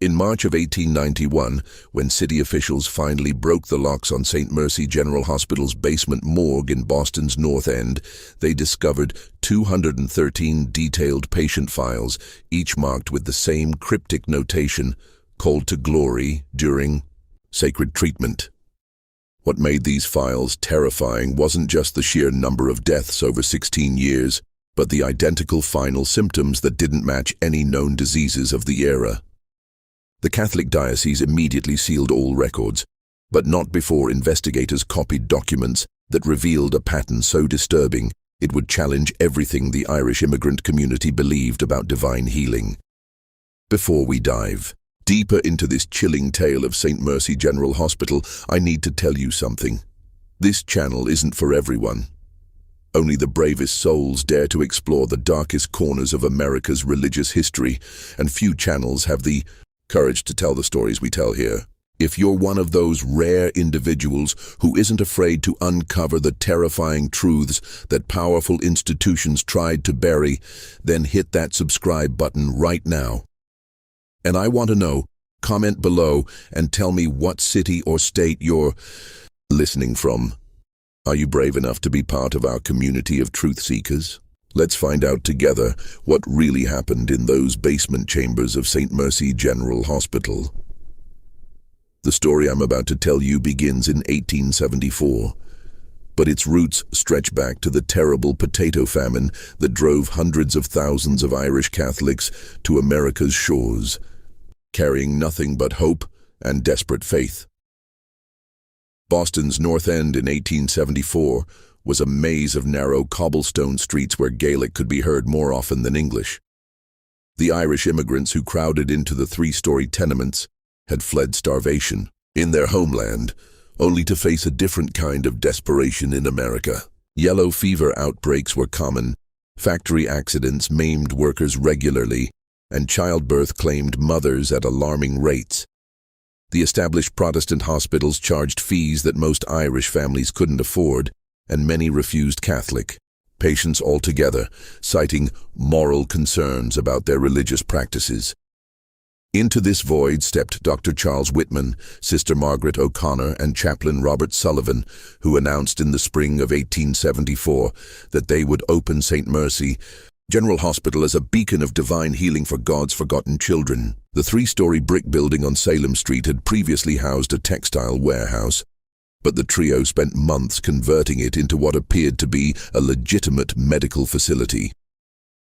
In March of 1891, when city officials finally broke the locks on St. Mercy General Hospital's basement morgue in Boston's North End, they discovered 213 detailed patient files, each marked with the same cryptic notation, called to glory during sacred treatment. What made these files terrifying wasn't just the sheer number of deaths over 16 years, but the identical final symptoms that didn't match any known diseases of the era. The Catholic diocese immediately sealed all records, but not before investigators copied documents that revealed a pattern so disturbing it would challenge everything the Irish immigrant community believed about divine healing. Before we dive deeper into this chilling tale of St. Mercy General Hospital, I need to tell you something. This channel isn't for everyone. Only the bravest souls dare to explore the darkest corners of America's religious history, and few channels have the courage to tell the stories we tell here. If you're one of those rare individuals who isn't afraid to uncover the terrifying truths that powerful institutions tried to bury, then hit that subscribe button right now. And I want to know, comment below and tell me what city or state you're listening from. Are you brave enough to be part of our community of truth seekers? Let's find out together what really happened in those basement chambers of St. Mercy General Hospital. The story I'm about to tell you begins in 1874, but its roots stretch back to the terrible potato famine that drove hundreds of thousands of Irish Catholics to America's shores, carrying nothing but hope and desperate faith. Boston's North End in 1874 was a maze of narrow cobblestone streets where Gaelic could be heard more often than English. The Irish immigrants who crowded into the three-story tenements had fled starvation in their homeland, only to face a different kind of desperation in America. Yellow fever outbreaks were common, factory accidents maimed workers regularly, and childbirth claimed mothers at alarming rates. The established Protestant hospitals charged fees that most Irish families couldn't afford, and many refused Catholic patients altogether, citing moral concerns about their religious practices. Into this void stepped Dr. Charles Whitman, Sister Margaret O'Connor, and Chaplain Robert Sullivan, who announced in the spring of 1874 that they would open St. Mercy General Hospital as a beacon of divine healing for God's forgotten children. The three-story brick building on Salem Street had previously housed a textile warehouse, but the trio spent months converting it into what appeared to be a legitimate medical facility.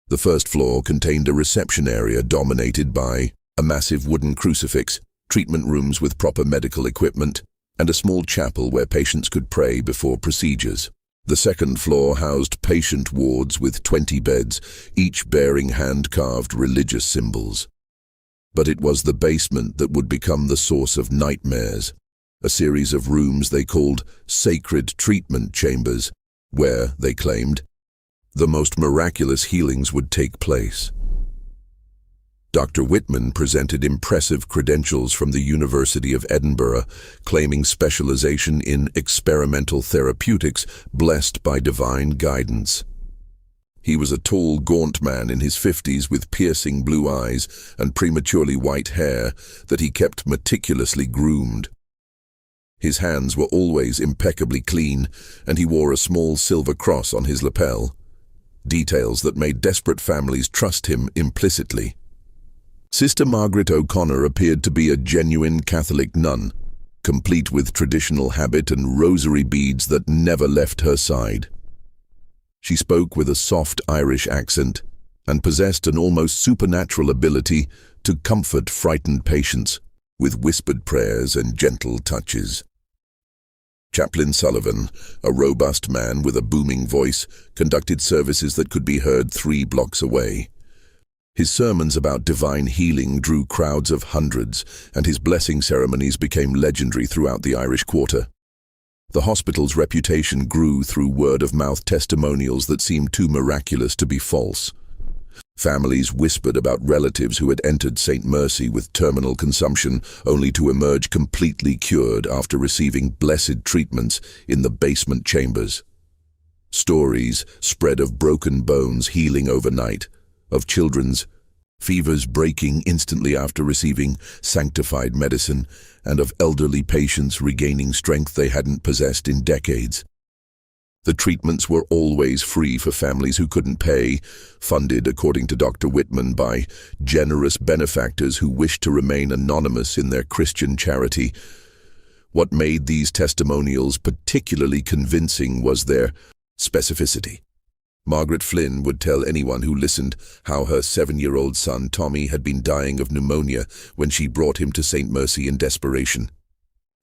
The first floor contained a reception area dominated by a massive wooden crucifix, treatment rooms with proper medical equipment, and a small chapel where patients could pray before procedures. The second floor housed patient wards with 20 beds, each bearing hand-carved religious symbols. But it was the basement that would become the source of nightmares, a series of rooms they called sacred treatment chambers, where, they claimed, the most miraculous healings would take place. Dr. Whitman presented impressive credentials from the University of Edinburgh, claiming specialization in experimental therapeutics blessed by divine guidance. He was a tall, gaunt man in his 50s with piercing blue eyes and prematurely white hair that he kept meticulously groomed. His hands were always impeccably clean, and he wore a small silver cross on his lapel, details that made desperate families trust him implicitly. Sister Margaret O'Connor appeared to be a genuine Catholic nun, complete with traditional habit and rosary beads that never left her side. She spoke with a soft Irish accent and possessed an almost supernatural ability to comfort frightened patients with whispered prayers and gentle touches. Chaplain Sullivan, a robust man with a booming voice, conducted services that could be heard 3 blocks away. His sermons about divine healing drew crowds of hundreds, and his blessing ceremonies became legendary throughout the Irish Quarter. The hospital's reputation grew through word-of-mouth testimonials that seemed too miraculous to be false. Families whispered about relatives who had entered St. Mercy with terminal consumption, only to emerge completely cured after receiving blessed treatments in the basement chambers. Stories spread of broken bones healing overnight, of children's fevers breaking instantly after receiving sanctified medicine, and of elderly patients regaining strength they hadn't possessed in decades. The treatments were always free for families who couldn't pay, funded, according to Dr. Whitman, by generous benefactors who wished to remain anonymous in their Christian charity. What made these testimonials particularly convincing was their specificity. Margaret Flynn would tell anyone who listened how her 7-year-old son Tommy had been dying of pneumonia when she brought him to St. Mercy in desperation.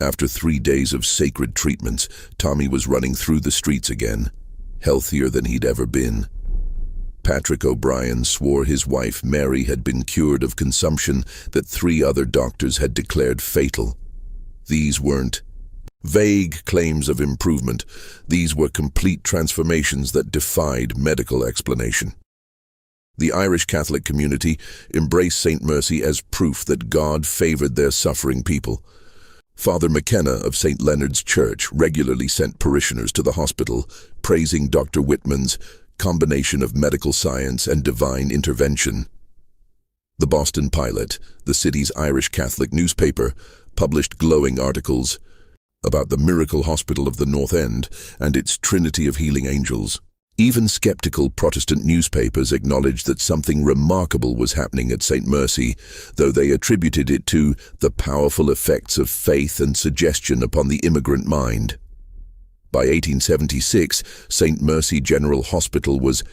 After 3 days of sacred treatments, Tommy was running through the streets again, healthier than he'd ever been. Patrick O'Brien swore his wife Mary had been cured of consumption that 3 other doctors had declared fatal. These weren't vague claims of improvement. These were complete transformations that defied medical explanation. The Irish Catholic community embraced St. Mercy as proof that God favored their suffering people. Father McKenna of St. Leonard's Church regularly sent parishioners to the hospital, praising Dr. Whitman's combination of medical science and divine intervention. The Boston Pilot, the city's Irish Catholic newspaper, published glowing articles about the miracle hospital of the North End and its trinity of healing angels. Even skeptical Protestant newspapers acknowledged that something remarkable was happening at St. Mercy, though they attributed it to the powerful effects of faith and suggestion upon the immigrant mind. By 1876, St. Mercy General Hospital was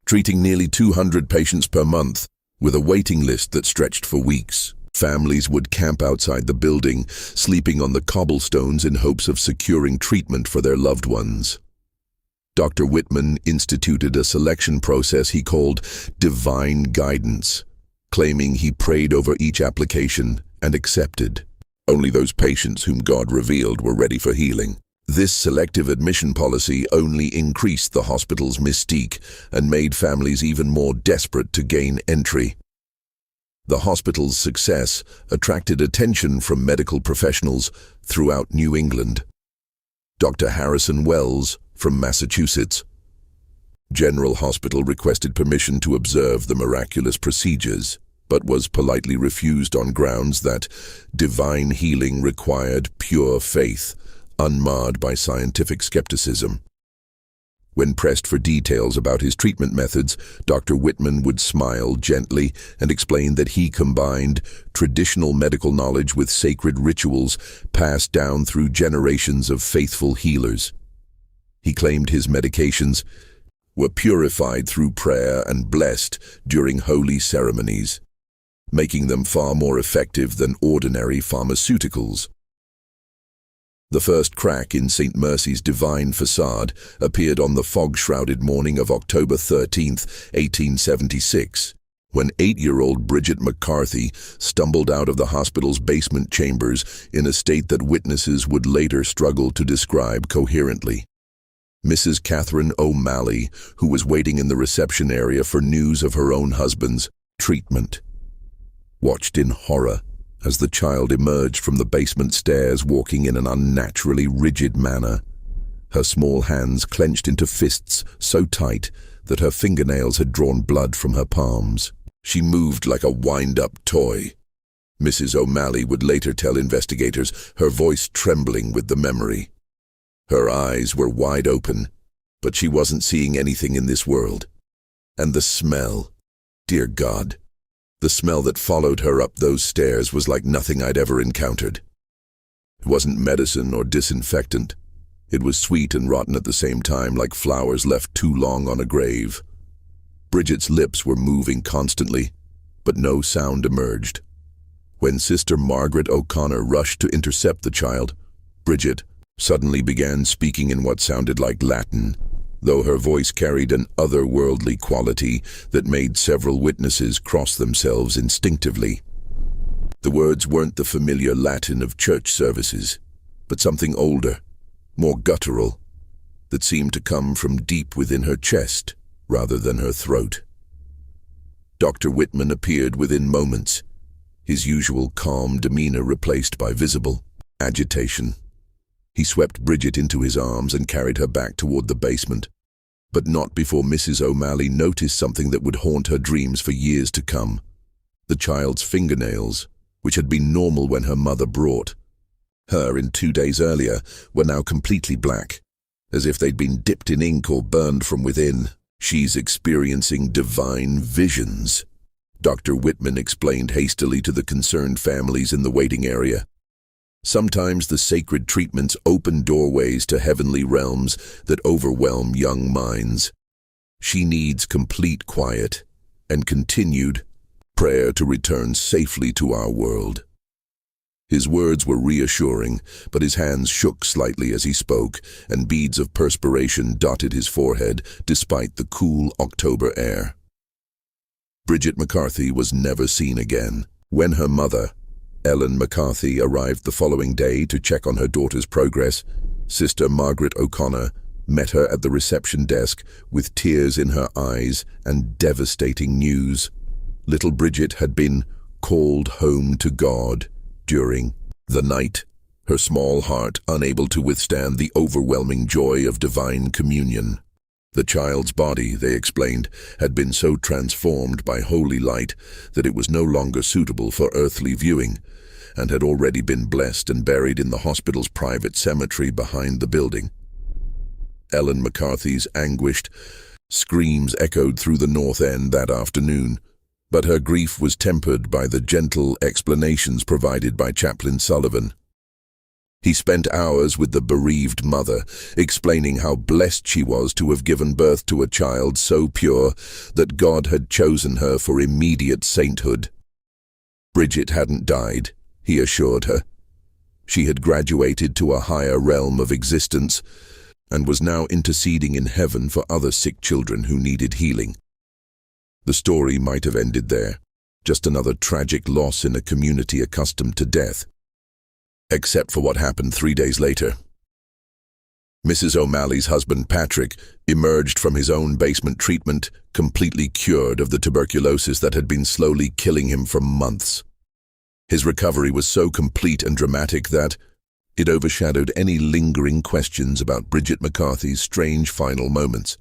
treating nearly 200 patients per month, with a waiting list that stretched for weeks. Families would camp outside the building, sleeping on the cobblestones in hopes of securing treatment for their loved ones. Dr. Whitman instituted a selection process he called divine guidance, claiming he prayed over each application and accepted. Only those patients whom God revealed were ready for healing. This selective admission policy only increased the hospital's mystique and made families even more desperate to gain entry. The hospital's success attracted attention from medical professionals throughout New England. Dr. Harrison Wells, from Massachusetts General Hospital, requested permission to observe the miraculous procedures, but was politely refused on grounds that divine healing required pure faith, unmarred by scientific skepticism. When pressed for details about his treatment methods, Dr. Whitman would smile gently and explain that he combined traditional medical knowledge with sacred rituals passed down through generations of faithful healers. He claimed his medications were purified through prayer and blessed during holy ceremonies, making them far more effective than ordinary pharmaceuticals. The first crack in St. Mercy's divine facade appeared on the fog-shrouded morning of October 13, 1876, when 8-year-old Bridget McCarthy stumbled out of the hospital's basement chambers in a state that witnesses would later struggle to describe coherently. Mrs. Catherine O'Malley, who was waiting in the reception area for news of her own husband's treatment, watched in horror as the child emerged from the basement stairs walking in an unnaturally rigid manner. Her small hands clenched into fists so tight that her fingernails had drawn blood from her palms. She moved like a wind-up toy. Mrs. O'Malley would later tell investigators, her voice trembling with the memory. Her eyes were wide open, but she wasn't seeing anything in this world. And the smell, dear God, the smell that followed her up those stairs was like nothing I'd ever encountered. It wasn't medicine or disinfectant. It was sweet and rotten at the same time, like flowers left too long on a grave. Bridget's lips were moving constantly, but no sound emerged. When Sister Margaret O'Connor rushed to intercept the child, Bridget suddenly began speaking in what sounded like Latin, though her voice carried an otherworldly quality that made several witnesses cross themselves instinctively. The words weren't the familiar Latin of church services, but something older, more guttural, that seemed to come from deep within her chest rather than her throat. Dr. Whitman appeared within moments, his usual calm demeanor replaced by visible agitation. He swept Bridget into his arms and carried her back toward the basement, but not before Mrs. O'Malley noticed something that would haunt her dreams for years to come. The child's fingernails, which had been normal when her mother brought her in 2 days earlier, were now completely black, as if they'd been dipped in ink or burned from within. "She's experiencing divine visions," Dr. Whitman explained hastily to the concerned families in the waiting area. "Sometimes the sacred treatments open doorways to heavenly realms that overwhelm young minds. She needs complete quiet and continued prayer to return safely to our world." His words were reassuring, but his hands shook slightly as he spoke, and beads of perspiration dotted his forehead despite the cool October air. Bridget McCarthy was never seen again. When her mother, Ellen McCarthy, arrived the following day to check on her daughter's progress, Sister Margaret O'Connor met her at the reception desk with tears in her eyes and devastating news. Little Bridget had been called home to God during the night, her small heart unable to withstand the overwhelming joy of divine communion. The child's body, they explained, had been so transformed by holy light that it was no longer suitable for earthly viewing, and had already been blessed and buried in the hospital's private cemetery behind the building. Ellen McCarthy's anguished screams echoed through the North End that afternoon, but her grief was tempered by the gentle explanations provided by Chaplain Sullivan. He spent hours with the bereaved mother, explaining how blessed she was to have given birth to a child so pure that God had chosen her for immediate sainthood. Bridget hadn't died, he assured her. She had graduated to a higher realm of existence and was now interceding in heaven for other sick children who needed healing. The story might have ended there, just another tragic loss in a community accustomed to death. Except for what happened 3 days later. Mrs. O'Malley's husband, Patrick, emerged from his own basement treatment completely cured of the tuberculosis that had been slowly killing him for months. His recovery was so complete and dramatic that it overshadowed any lingering questions about Bridget McCarthy's strange final moments.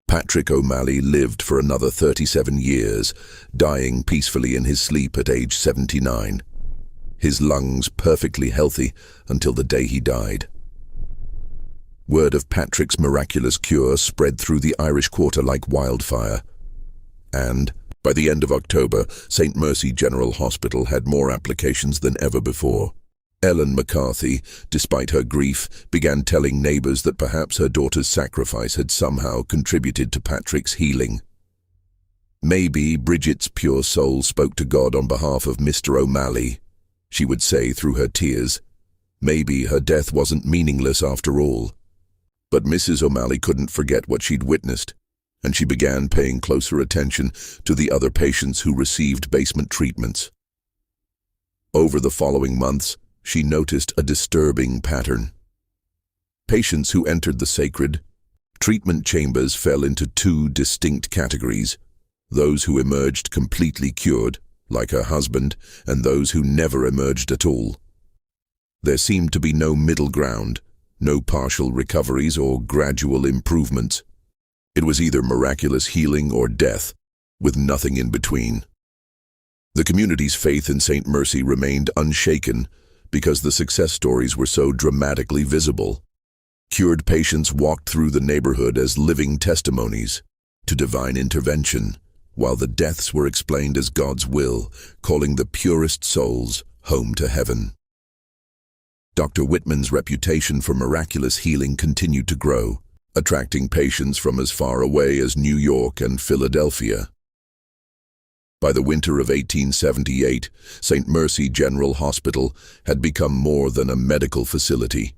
Patrick O'Malley lived for another 37 years, dying peacefully in his sleep at age 79. His lungs perfectly healthy until the day he died. Word of Patrick's miraculous cure spread through the Irish Quarter like wildfire. And, by the end of October, St. Mercy General Hospital had more applications than ever before. Ellen McCarthy, despite her grief, began telling neighbors that perhaps her daughter's sacrifice had somehow contributed to Patrick's healing. "Maybe Bridget's pure soul spoke to God on behalf of Mr. O'Malley," she would say through her tears. "Maybe her death wasn't meaningless after all." But Mrs. O'Malley couldn't forget what she'd witnessed, and she began paying closer attention to the other patients who received basement treatments. Over the following months, she noticed a disturbing pattern. Patients who entered the sacred treatment chambers fell into two distinct categories: those who emerged completely cured, like her husband, and those who never emerged at all. There seemed to be no middle ground, no partial recoveries or gradual improvements. It was either miraculous healing or death, with nothing in between. The community's faith in St. Mercy remained unshaken because the success stories were so dramatically visible. Cured patients walked through the neighborhood as living testimonies to divine intervention, while the deaths were explained as God's will, calling the purest souls home to heaven. Dr. Whitman's reputation for miraculous healing continued to grow, attracting patients from as far away as New York and Philadelphia. By the winter of 1878, St. Mercy General Hospital had become more than a medical facility.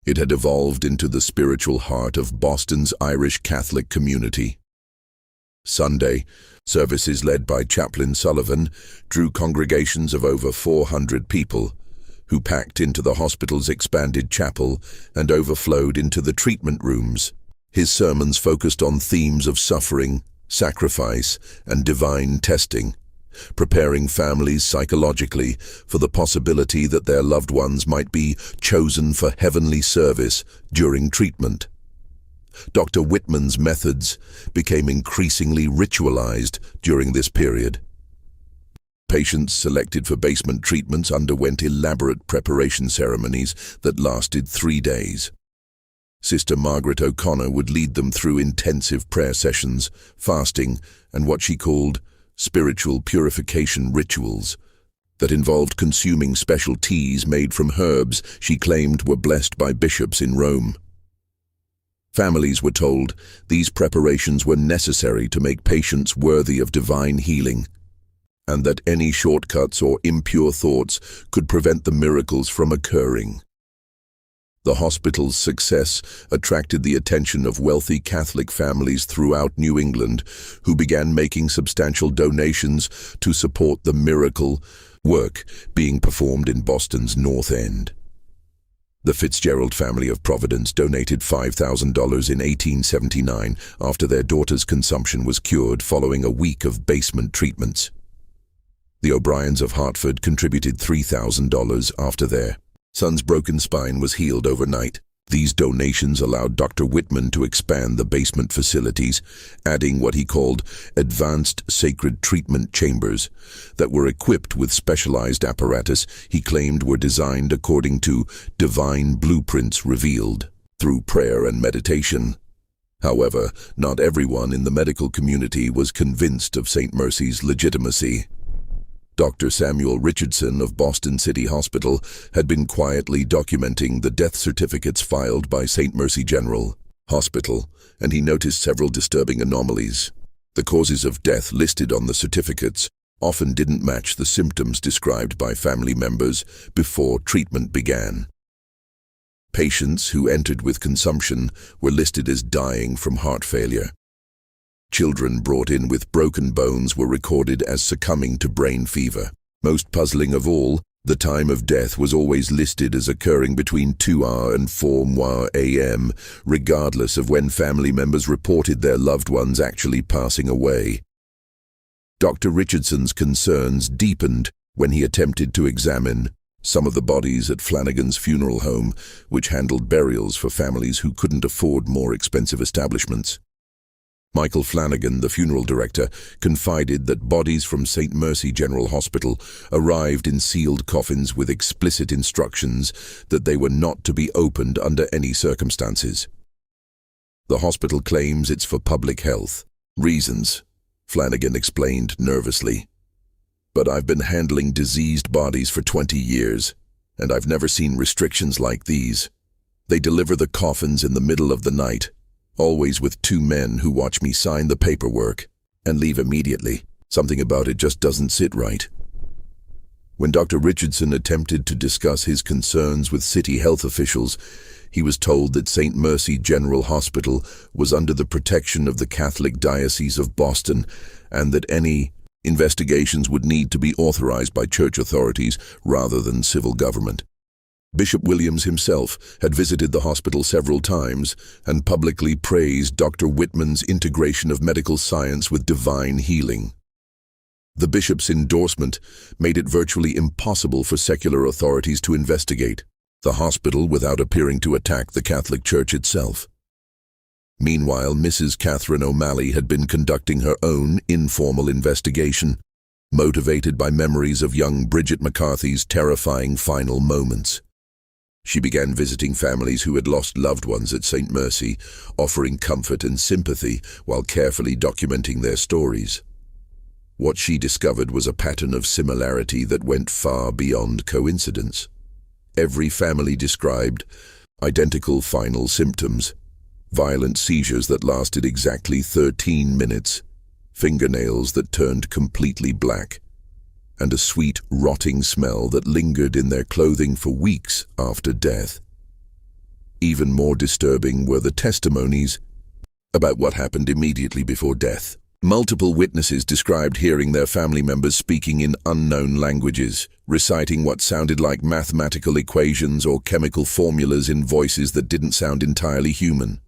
It had evolved into the spiritual heart of Boston's Irish Catholic community. Sunday, services led by Chaplain Sullivan drew congregations of over 400 people, who packed into the hospital's expanded chapel and overflowed into the treatment rooms. His sermons focused on themes of suffering, sacrifice, and divine testing, preparing families psychologically for the possibility that their loved ones might be chosen for heavenly service during treatment. Dr. Whitman's methods became increasingly ritualized during this period. Patients selected for basement treatments underwent elaborate preparation ceremonies that lasted 3 days. Sister Margaret O'Connor would lead them through intensive prayer sessions, fasting, and what she called spiritual purification rituals that involved consuming special teas made from herbs she claimed were blessed by bishops in Rome. Families were told these preparations were necessary to make patients worthy of divine healing, and that any shortcuts or impure thoughts could prevent the miracles from occurring. The hospital's success attracted the attention of wealthy Catholic families throughout New England, who began making substantial donations to support the miracle work being performed in Boston's North End. The Fitzgerald family of Providence donated $5,000 in 1879 after their daughter's consumption was cured following a week of basement treatments. The O'Briens of Hartford contributed $3,000 after their son's broken spine was healed overnight. These donations allowed Dr. Whitman to expand the basement facilities, adding what he called advanced sacred treatment chambers that were equipped with specialized apparatus he claimed were designed according to divine blueprints revealed through prayer and meditation. However, not everyone in the medical community was convinced of St. Mercy's legitimacy. Dr. Samuel Richardson of Boston City Hospital had been quietly documenting the death certificates filed by St. Mercy General Hospital, and he noticed several disturbing anomalies. The causes of death listed on the certificates often didn't match the symptoms described by family members before treatment began. Patients who entered with consumption were listed as dying from heart failure. Children brought in with broken bones were recorded as succumbing to brain fever. Most puzzling of all, the time of death was always listed as occurring between 2 and 4 a.m., regardless of when family members reported their loved ones actually passing away. Dr. Richardson's concerns deepened when he attempted to examine some of the bodies at Flanagan's funeral home, which handled burials for families who couldn't afford more expensive establishments. Michael Flanagan, the funeral director, confided that bodies from St. Mercy General Hospital arrived in sealed coffins with explicit instructions that they were not to be opened under any circumstances. The hospital claims it's for public health reasons, Flanagan explained nervously. But I've been handling diseased bodies for 20 years, and I've never seen restrictions like these. They deliver the coffins in the middle of the night, always with 2 men who watch me sign the paperwork and leave immediately. Something about it just doesn't sit right. When Dr. Richardson attempted to discuss his concerns with city health officials, he was told that St. Mercy General Hospital was under the protection of the Catholic Diocese of Boston and that any investigations would need to be authorized by church authorities rather than civil government. Bishop Williams himself had visited the hospital several times and publicly praised Dr. Whitman's integration of medical science with divine healing. The bishop's endorsement made it virtually impossible for secular authorities to investigate the hospital without appearing to attack the Catholic Church itself. Meanwhile, Mrs. Catherine O'Malley had been conducting her own informal investigation, motivated by memories of young Bridget McCarthy's terrifying final moments. She began visiting families who had lost loved ones at St. Mercy, offering comfort and sympathy while carefully documenting their stories. What she discovered was a pattern of similarity that went far beyond coincidence. Every family described identical final symptoms: violent seizures that lasted exactly 13 minutes, fingernails that turned completely black, and a sweet, rotting smell that lingered in their clothing for weeks after death. Even more disturbing were the testimonies about what happened immediately before death. Multiple witnesses described hearing their family members speaking in unknown languages, reciting what sounded like mathematical equations or chemical formulas in voices that didn't sound entirely human.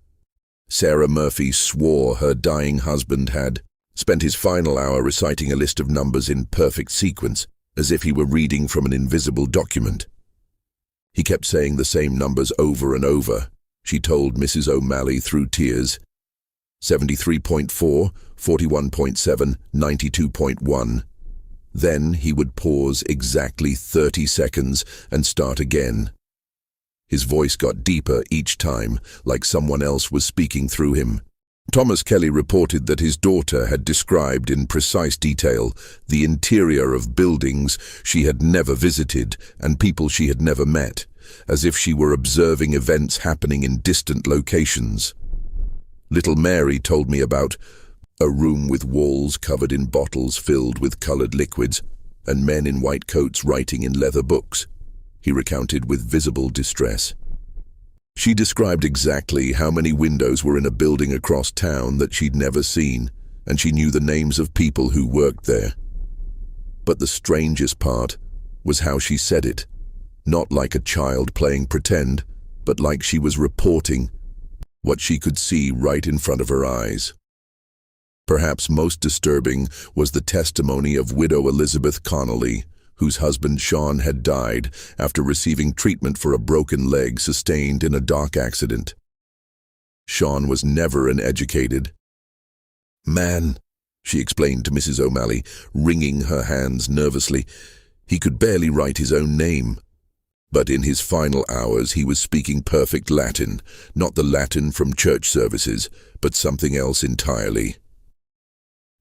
Sarah Murphy swore her dying husband had spent his final hour reciting a list of numbers in perfect sequence, as if he were reading from an invisible document. He kept saying the same numbers over and over, she told Mrs. O'Malley through tears. 73.4, 41.7, 92.1. Then he would pause exactly 30 seconds and start again. His voice got deeper each time, like someone else was speaking through him. Thomas Kelly reported that his daughter had described in precise detail the interior of buildings she had never visited and people she had never met, as if she were observing events happening in distant locations. Little Mary told me about a room with walls covered in bottles filled with colored liquids and men in white coats writing in leather books, he recounted with visible distress. She described exactly how many windows were in a building across town that she'd never seen, and she knew the names of people who worked there. But the strangest part was how she said it, not like a child playing pretend, but like she was reporting what she could see right in front of her eyes. Perhaps most disturbing was the testimony of widow Elizabeth Connolly, whose husband Sean had died after receiving treatment for a broken leg sustained in a dock accident. Sean was never an educated man, she explained to Mrs. O'Malley, wringing her hands nervously. He could barely write his own name. But in his final hours he was speaking perfect Latin, not the Latin from church services, but something else entirely.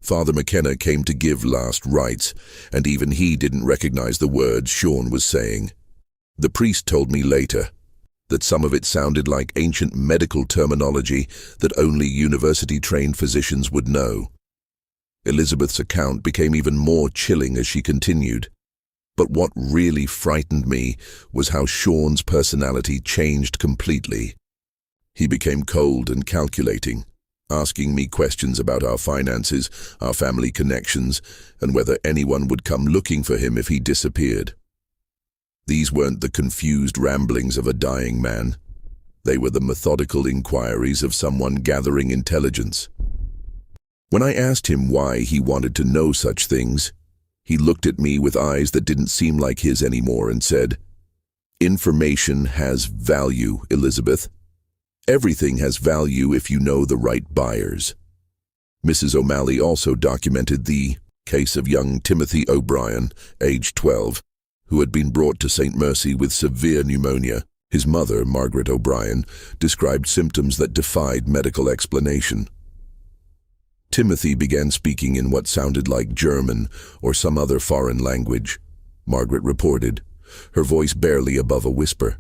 Father McKenna came to give last rites, and even he didn't recognize the words Sean was saying. The priest told me later that some of it sounded like ancient medical terminology that only university-trained physicians would know. Elizabeth's account became even more chilling as she continued. But what really frightened me was how Sean's personality changed completely. He became cold and calculating, asking me questions about our finances, our family connections, and whether anyone would come looking for him if he disappeared. These weren't the confused ramblings of a dying man. They were the methodical inquiries of someone gathering intelligence. When I asked him why he wanted to know such things, he looked at me with eyes that didn't seem like his anymore and said, "Information has value, Elizabeth. Everything has value if you know the right buyers." Mrs. O'Malley also documented the case of young Timothy O'Brien, age 12, who had been brought to St. Mercy with severe pneumonia. His mother, Margaret O'Brien, described symptoms that defied medical explanation. Timothy began speaking in what sounded like German or some other foreign language, Margaret reported, her voice barely above a whisper.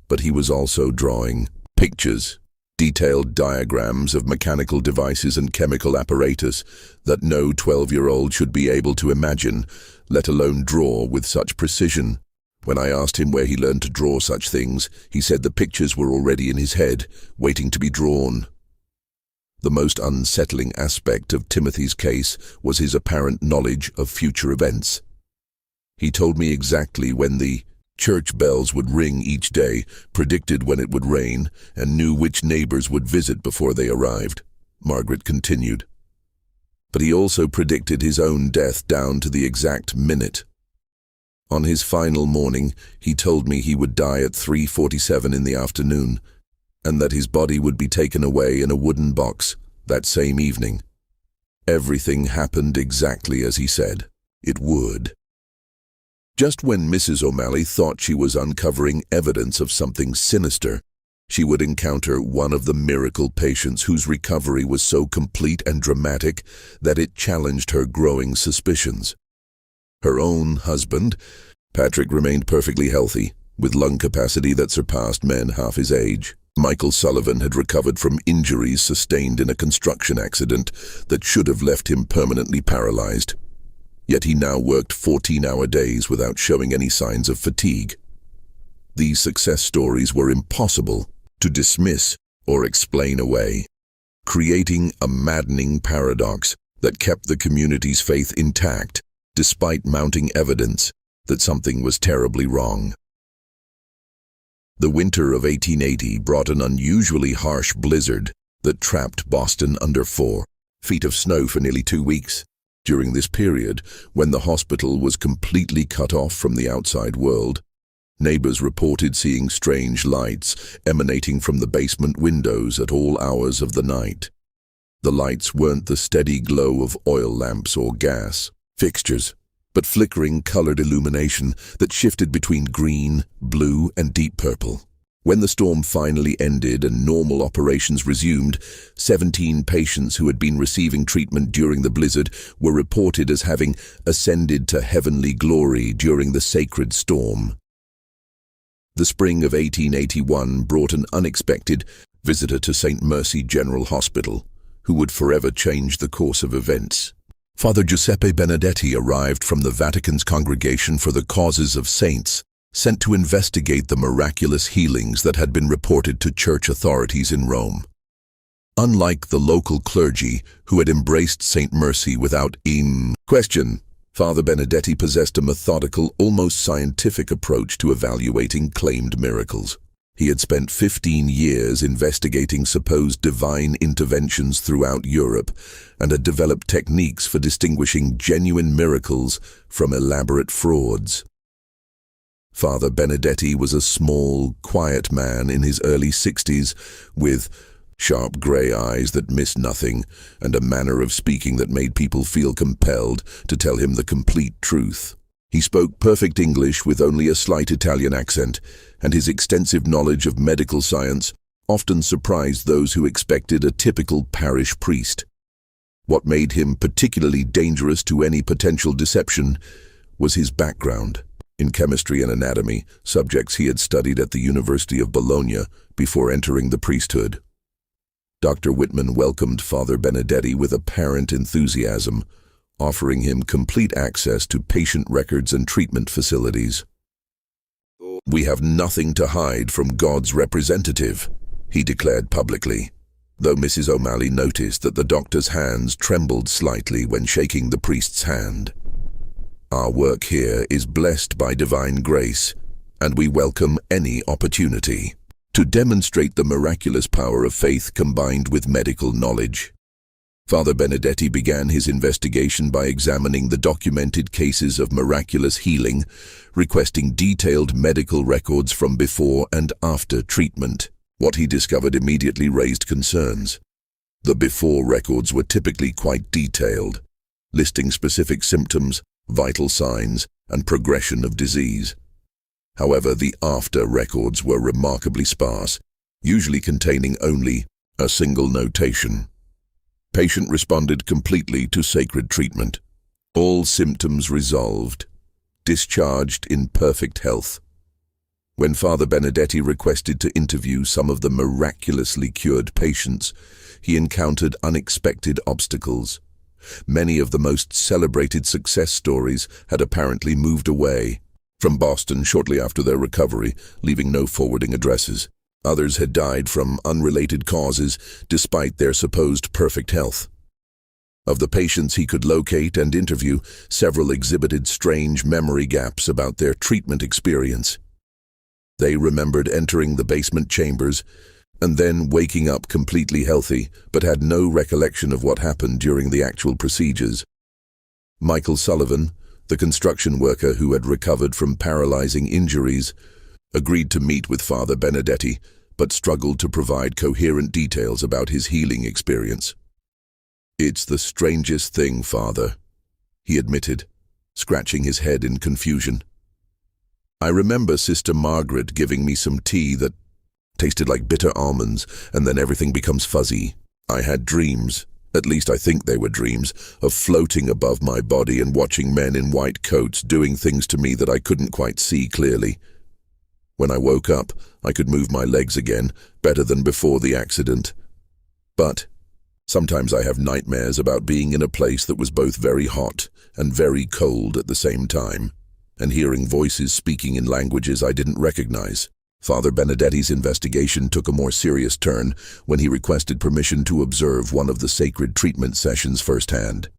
But he was also drawing pictures, detailed diagrams of mechanical devices and chemical apparatus that no 12-year-old should be able to imagine, let alone draw with such precision. When I asked him where he learned to draw such things, he said the pictures were already in his head, waiting to be drawn. The most unsettling aspect of Timothy's case was his apparent knowledge of future events. He told me exactly when the church bells would ring each day, predicted when it would rain, and knew which neighbors would visit before they arrived, Margaret continued. But he also predicted his own death down to the exact minute. On his final morning, he told me he would die at 3:47 in the afternoon, and that his body would be taken away in a wooden box that same evening. Everything happened exactly as he said it would. Just when Mrs. O'Malley thought she was uncovering evidence of something sinister, she would encounter one of the miracle patients whose recovery was so complete and dramatic that it challenged her growing suspicions. Her own husband, Patrick, remained perfectly healthy, with lung capacity that surpassed men half his age. Michael Sullivan had recovered from injuries sustained in a construction accident that should have left him permanently paralyzed. Yet he now worked 14-hour days without showing any signs of fatigue. These success stories were impossible to dismiss or explain away, creating a maddening paradox that kept the community's faith intact despite mounting evidence that something was terribly wrong. The winter of 1880 brought an unusually harsh blizzard that trapped Boston under 4 feet of snow for nearly 2 weeks. During this period, when the hospital was completely cut off from the outside world, neighbors reported seeing strange lights emanating from the basement windows at all hours of the night. The lights weren't the steady glow of oil lamps or gas fixtures. but flickering colored illumination that shifted between green, blue, and deep purple. When the storm finally ended and normal operations resumed, 17 patients who had been receiving treatment during the blizzard were reported as having ascended to heavenly glory during the sacred storm. The spring of 1881 brought an unexpected visitor to St. Mercy General Hospital, who would forever change the course of events. Father Giuseppe Benedetti arrived from the Vatican's Congregation for the Causes of Saints, sent to investigate the miraculous healings that had been reported to church authorities in Rome. Unlike the local clergy, who had embraced St. Mercy without question, Father Benedetti possessed a methodical, almost scientific approach to evaluating claimed miracles. He had spent 15 years investigating supposed divine interventions throughout Europe and had developed techniques for distinguishing genuine miracles from elaborate frauds. Father Benedetti was a small, quiet man in his early 60s with sharp grey eyes that missed nothing and a manner of speaking that made people feel compelled to tell him the complete truth. He spoke perfect English with only a slight Italian accent, and his extensive knowledge of medical science often surprised those who expected a typical parish priest. What made him particularly dangerous to any potential deception was his background. In chemistry and anatomy, subjects he had studied at the University of Bologna before entering the priesthood. Dr. Whitman welcomed Father Benedetti with apparent enthusiasm, offering him complete access to patient records and treatment facilities. "We have nothing to hide from God's representative," he declared publicly, though Mrs. O'Malley noticed that the doctor's hands trembled slightly when shaking the priest's hand. "Our work here is blessed by divine grace, and we welcome any opportunity to demonstrate the miraculous power of faith combined with medical knowledge." Father Benedetti began his investigation by examining the documented cases of miraculous healing, requesting detailed medical records from before and after treatment. What he discovered immediately raised concerns. The before records were typically quite detailed, listing specific symptoms, vital signs, and progression of disease. However, the after records were remarkably sparse, usually containing only a single notation. Patient responded completely to sacred treatment. All symptoms resolved. Discharged in perfect health. When Father Benedetti requested to interview some of the miraculously cured patients, he encountered unexpected obstacles. Many of the most celebrated success stories had apparently moved away from Boston shortly after their recovery, leaving no forwarding addresses. Others had died from unrelated causes despite their supposed perfect health. Of the patients he could locate and interview, several exhibited strange memory gaps about their treatment experience. They remembered entering the basement chambers and then waking up completely healthy, but had no recollection of what happened during the actual procedures. Michael Sullivan, the construction worker who had recovered from paralyzing injuries, agreed to meet with Father Benedetti, but struggled to provide coherent details about his healing experience. "It's the strangest thing, Father," he admitted, scratching his head in confusion. "I remember Sister Margaret giving me some tea that tasted like bitter almonds, and then everything becomes fuzzy. I had dreams, at least I think they were dreams, of floating above my body and watching men in white coats doing things to me that I couldn't quite see clearly. When I woke up, I could move my legs again, better than before the accident. But sometimes I have nightmares about being in a place that was both very hot and very cold at the same time, and hearing voices speaking in languages I didn't recognize." Father Benedetti's investigation took a more serious turn when he requested permission to observe one of the sacred treatment sessions firsthand.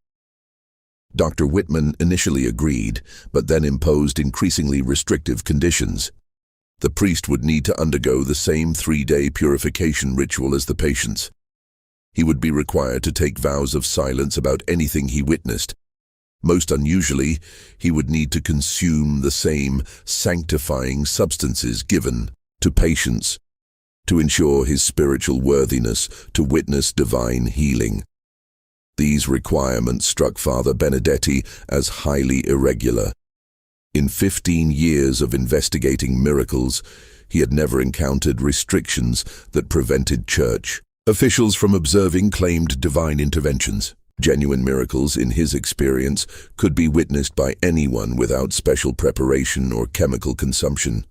Dr. Whitman initially agreed, but then imposed increasingly restrictive conditions. The priest would need to undergo the same 3-day purification ritual as the patients. He would be required to take vows of silence about anything he witnessed. Most unusually, he would need to consume the same sanctifying substances given to patients to ensure his spiritual worthiness to witness divine healing. These requirements struck Father Benedetti as highly irregular. In 15 years of investigating miracles, he had never encountered restrictions that prevented church officials from observing claimed divine interventions. Genuine miracles, in his experience, could be witnessed by anyone without special preparation or chemical consumption.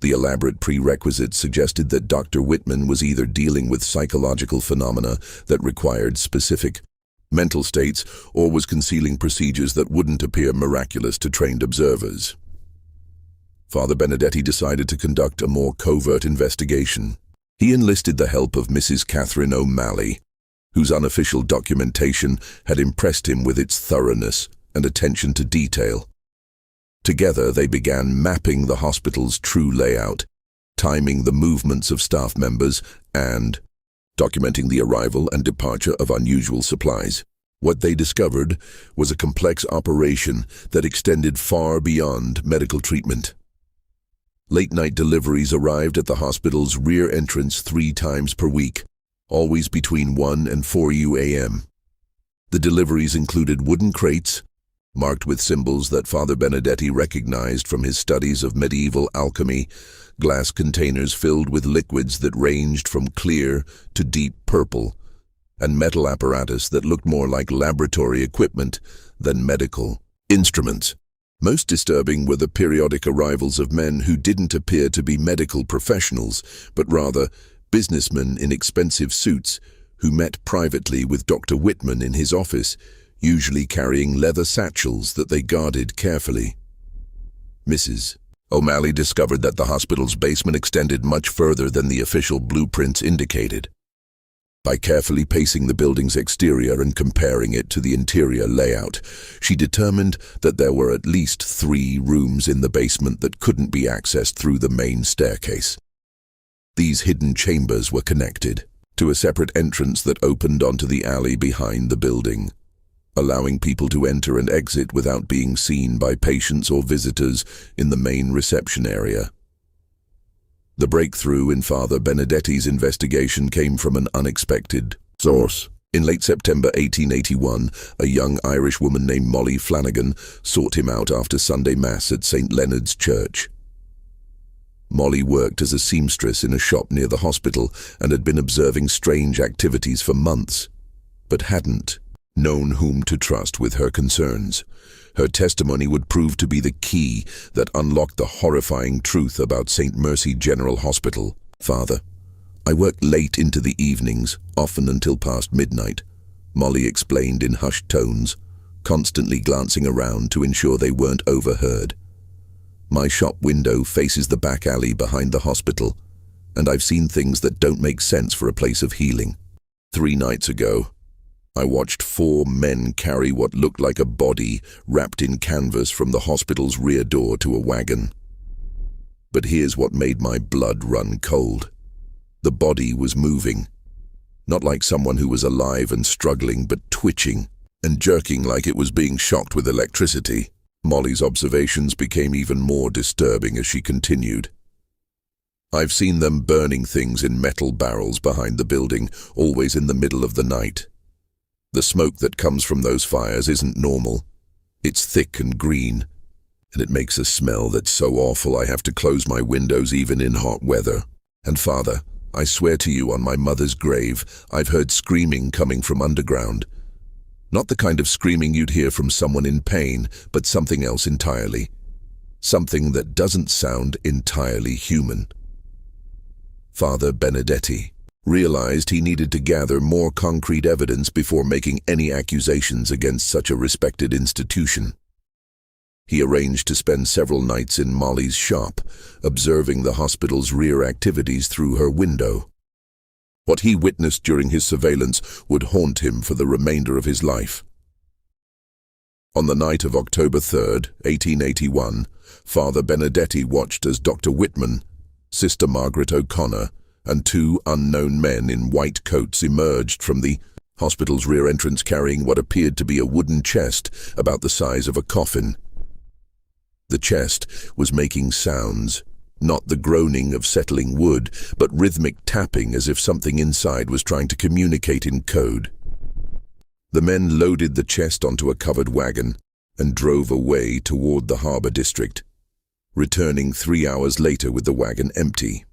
The elaborate prerequisites suggested that Dr. Whitman was either dealing with psychological phenomena that required specific mental states or was concealing procedures that wouldn't appear miraculous to trained observers. Father Benedetti decided to conduct a more covert investigation. He enlisted the help of Mrs. Catherine O'Malley, whose unofficial documentation had impressed him with its thoroughness and attention to detail. Together they began mapping the hospital's true layout, timing the movements of staff members, and documenting the arrival and departure of unusual supplies. What they discovered was a complex operation that extended far beyond medical treatment. Late-night deliveries arrived at the hospital's rear entrance 3 times per week, always between 1 and 4 a.m. The deliveries included wooden crates, marked with symbols that Father Benedetti recognized from his studies of medieval alchemy, glass containers filled with liquids that ranged from clear to deep purple, and metal apparatus that looked more like laboratory equipment than medical instruments. Most disturbing were the periodic arrivals of men who didn't appear to be medical professionals, but rather businessmen in expensive suits who met privately with Dr. Whitman in his office, usually carrying leather satchels that they guarded carefully. Mrs. O'Malley discovered that the hospital's basement extended much further than the official blueprints indicated. By carefully pacing the building's exterior and comparing it to the interior layout, she determined that there were at least 3 rooms in the basement that couldn't be accessed through the main staircase. These hidden chambers were connected to a separate entrance that opened onto the alley behind the building, allowing people to enter and exit without being seen by patients or visitors in the main reception area. The breakthrough in Father Benedetti's investigation came from an unexpected source. In late September 1881, a young Irish woman named Molly Flanagan sought him out after Sunday Mass at St. Leonard's Church. Molly worked as a seamstress in a shop near the hospital and had been observing strange activities for months, but hadn't known whom to trust with her concerns. Her testimony would prove to be the key that unlocked the horrifying truth about St. Mercy General Hospital. "Father, I work late into the evenings, often until past midnight," Molly explained in hushed tones, constantly glancing around to ensure they weren't overheard. "My shop window faces the back alley behind the hospital, and I've seen things that don't make sense for a place of healing. 3 nights ago, I watched 4 men carry what looked like a body wrapped in canvas from the hospital's rear door to a wagon. But here's what made my blood run cold. The body was moving, not like someone who was alive and struggling, but twitching and jerking like it was being shocked with electricity." Molly's observations became even more disturbing as she continued. "I've seen them burning things in metal barrels behind the building, always in the middle of the night. The smoke that comes from those fires isn't normal. It's thick and green, and it makes a smell that's so awful I have to close my windows even in hot weather. And Father, I swear to you on my mother's grave, I've heard screaming coming from underground. Not the kind of screaming you'd hear from someone in pain, but something else entirely. Something that doesn't sound entirely human." Father Benedetti realized he needed to gather more concrete evidence before making any accusations against such a respected institution. He arranged to spend several nights in Molly's shop, observing the hospital's rear activities through her window. What he witnessed during his surveillance would haunt him for the remainder of his life. On the night of October 3rd, 1881, Father Benedetti watched as Dr. Whitman, Sister Margaret O'Connor, and 2 unknown men in white coats emerged from the hospital's rear entrance carrying what appeared to be a wooden chest about the size of a coffin. The chest was making sounds, not the groaning of settling wood, but rhythmic tapping as if something inside was trying to communicate in code. The men loaded the chest onto a covered wagon and drove away toward the harbor district, returning 3 hours later with the wagon empty.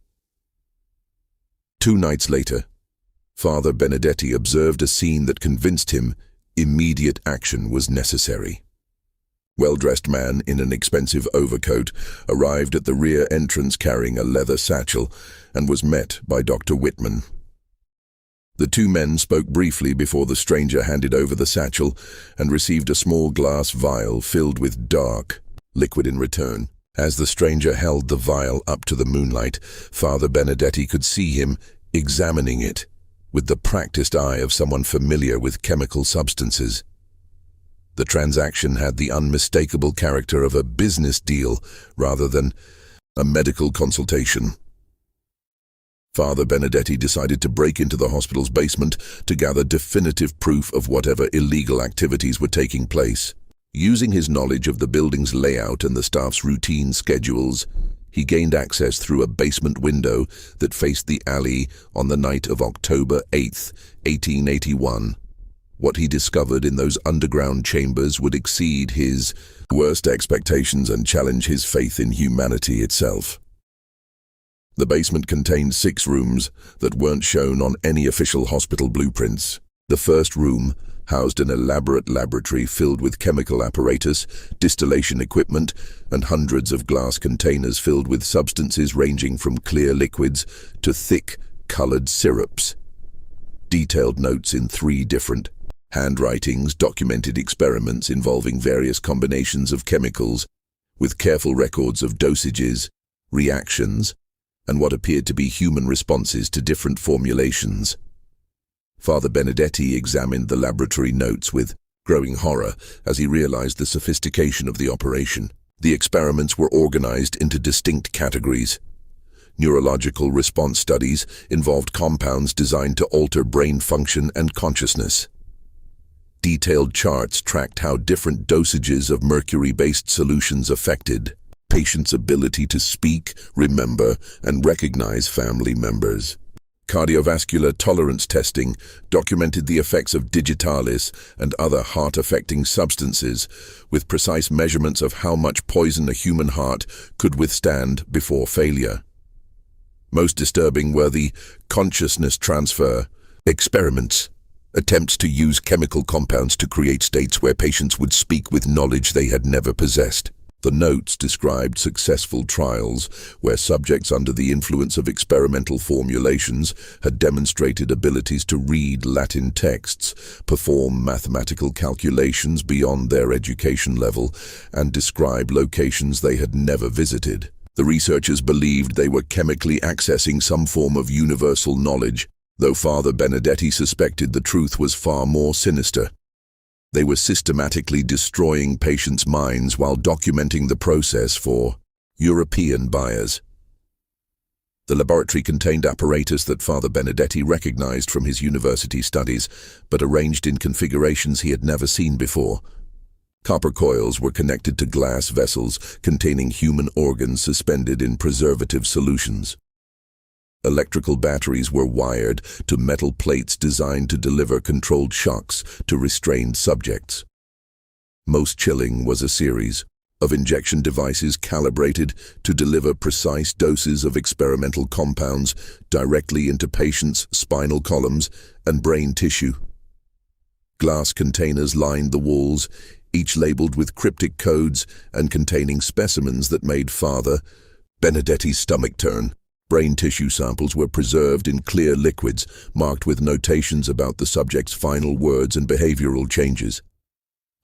2 nights later, Father Benedetti observed a scene that convinced him immediate action was necessary. Well-dressed man in an expensive overcoat arrived at the rear entrance carrying a leather satchel and was met by Dr. Whitman. The 2 men spoke briefly before the stranger handed over the satchel and received a small glass vial filled with dark liquid in return. As the stranger held the vial up to the moonlight, Father Benedetti could see him examining it with the practiced eye of someone familiar with chemical substances. The transaction had the unmistakable character of a business deal rather than a medical consultation. Father Benedetti decided to break into the hospital's basement to gather definitive proof of whatever illegal activities were taking place. Using his knowledge of the building's layout and the staff's routine schedules, he gained access through a basement window that faced the alley on the night of October 8, 1881. What he discovered in those underground chambers would exceed his worst expectations and challenge his faith in humanity itself. The basement contained 6 rooms that weren't shown on any official hospital blueprints. The first room housed an elaborate laboratory filled with chemical apparatus, distillation equipment, and hundreds of glass containers filled with substances ranging from clear liquids to thick, colored syrups. Detailed notes in 3 different handwritings documented experiments involving various combinations of chemicals, with careful records of dosages, reactions, and what appeared to be human responses to different formulations. Father Benedetti examined the laboratory notes with growing horror as he realized the sophistication of the operation. The experiments were organized into distinct categories. Neurological response studies involved compounds designed to alter brain function and consciousness. Detailed charts tracked how different dosages of mercury-based solutions affected patients' ability to speak, remember, and recognize family members. Cardiovascular tolerance testing documented the effects of digitalis and other heart-affecting substances, with precise measurements of how much poison a human heart could withstand before failure. Most disturbing were the consciousness transfer experiments, attempts to use chemical compounds to create states where patients would speak with knowledge they had never possessed. The notes described successful trials where subjects under the influence of experimental formulations had demonstrated abilities to read Latin texts, perform mathematical calculations beyond their education level, and describe locations they had never visited. The researchers believed they were chemically accessing some form of universal knowledge, though Father Benedetti suspected the truth was far more sinister. They were systematically destroying patients' minds while documenting the process for European buyers. The laboratory contained apparatus that Father Benedetti recognized from his university studies, but arranged in configurations he had never seen before. Copper coils were connected to glass vessels containing human organs suspended in preservative solutions. Electrical batteries were wired to metal plates designed to deliver controlled shocks to restrained subjects. Most chilling was a series of injection devices calibrated to deliver precise doses of experimental compounds directly into patients' spinal columns and brain tissue. Glass containers lined the walls, each labeled with cryptic codes and containing specimens that made Father Benedetti's stomach turn. Brain tissue samples were preserved in clear liquids, marked with notations about the subject's final words and behavioral changes.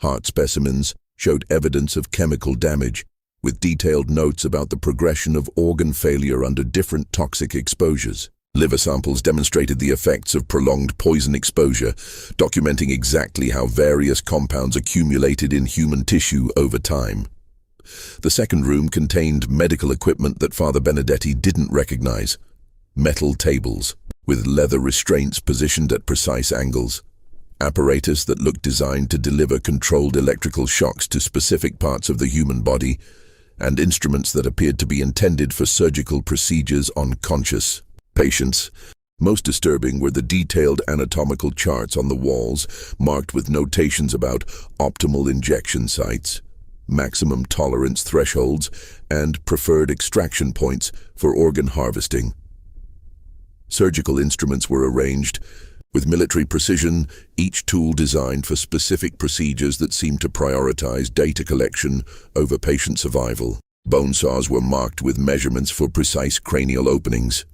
Heart specimens showed evidence of chemical damage, with detailed notes about the progression of organ failure under different toxic exposures. Liver samples demonstrated the effects of prolonged poison exposure, documenting exactly how various compounds accumulated in human tissue over time. The second room contained medical equipment that Father Benedetti didn't recognize. Metal tables, with leather restraints positioned at precise angles. Apparatus that looked designed to deliver controlled electrical shocks to specific parts of the human body, and instruments that appeared to be intended for surgical procedures on conscious patients. Most disturbing were the detailed anatomical charts on the walls, marked with notations about optimal injection sites, maximum tolerance thresholds, and preferred extraction points for organ harvesting. Surgical instruments were arranged with military precision, each tool designed for specific procedures that seemed to prioritize data collection over patient survival. Bone saws were marked with measurements for precise cranial openings.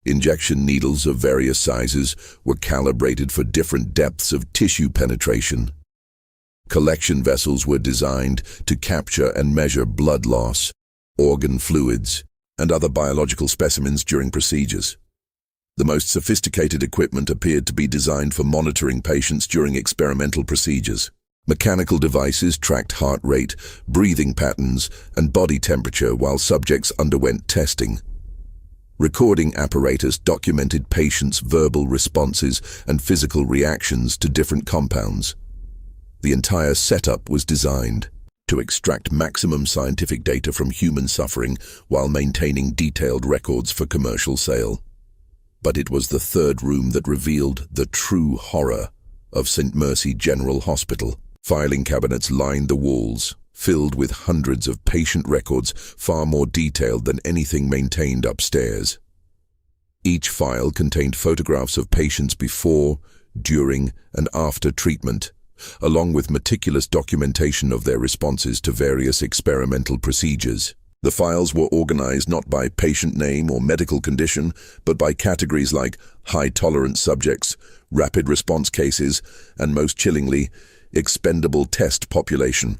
Injection needles of various sizes were calibrated for different depths of tissue penetration. Collection vessels were designed to capture and measure blood loss, organ fluids, and other biological specimens during procedures. The most sophisticated equipment appeared to be designed for monitoring patients during experimental procedures. Mechanical devices tracked heart rate, breathing patterns, and body temperature while subjects underwent testing. Recording apparatus documented patients' verbal responses and physical reactions to different compounds. The entire setup was designed to extract maximum scientific data from human suffering while maintaining detailed records for commercial sale. But it was the third room that revealed the true horror of St. Mercy General Hospital. Filing cabinets lined the walls, filled with hundreds of patient records far more detailed than anything maintained upstairs. Each file contained photographs of patients before, during, and after treatment, along with meticulous documentation of their responses to various experimental procedures. The files were organized not by patient name or medical condition, but by categories like high-tolerance subjects, rapid response cases, and most chillingly, expendable test population.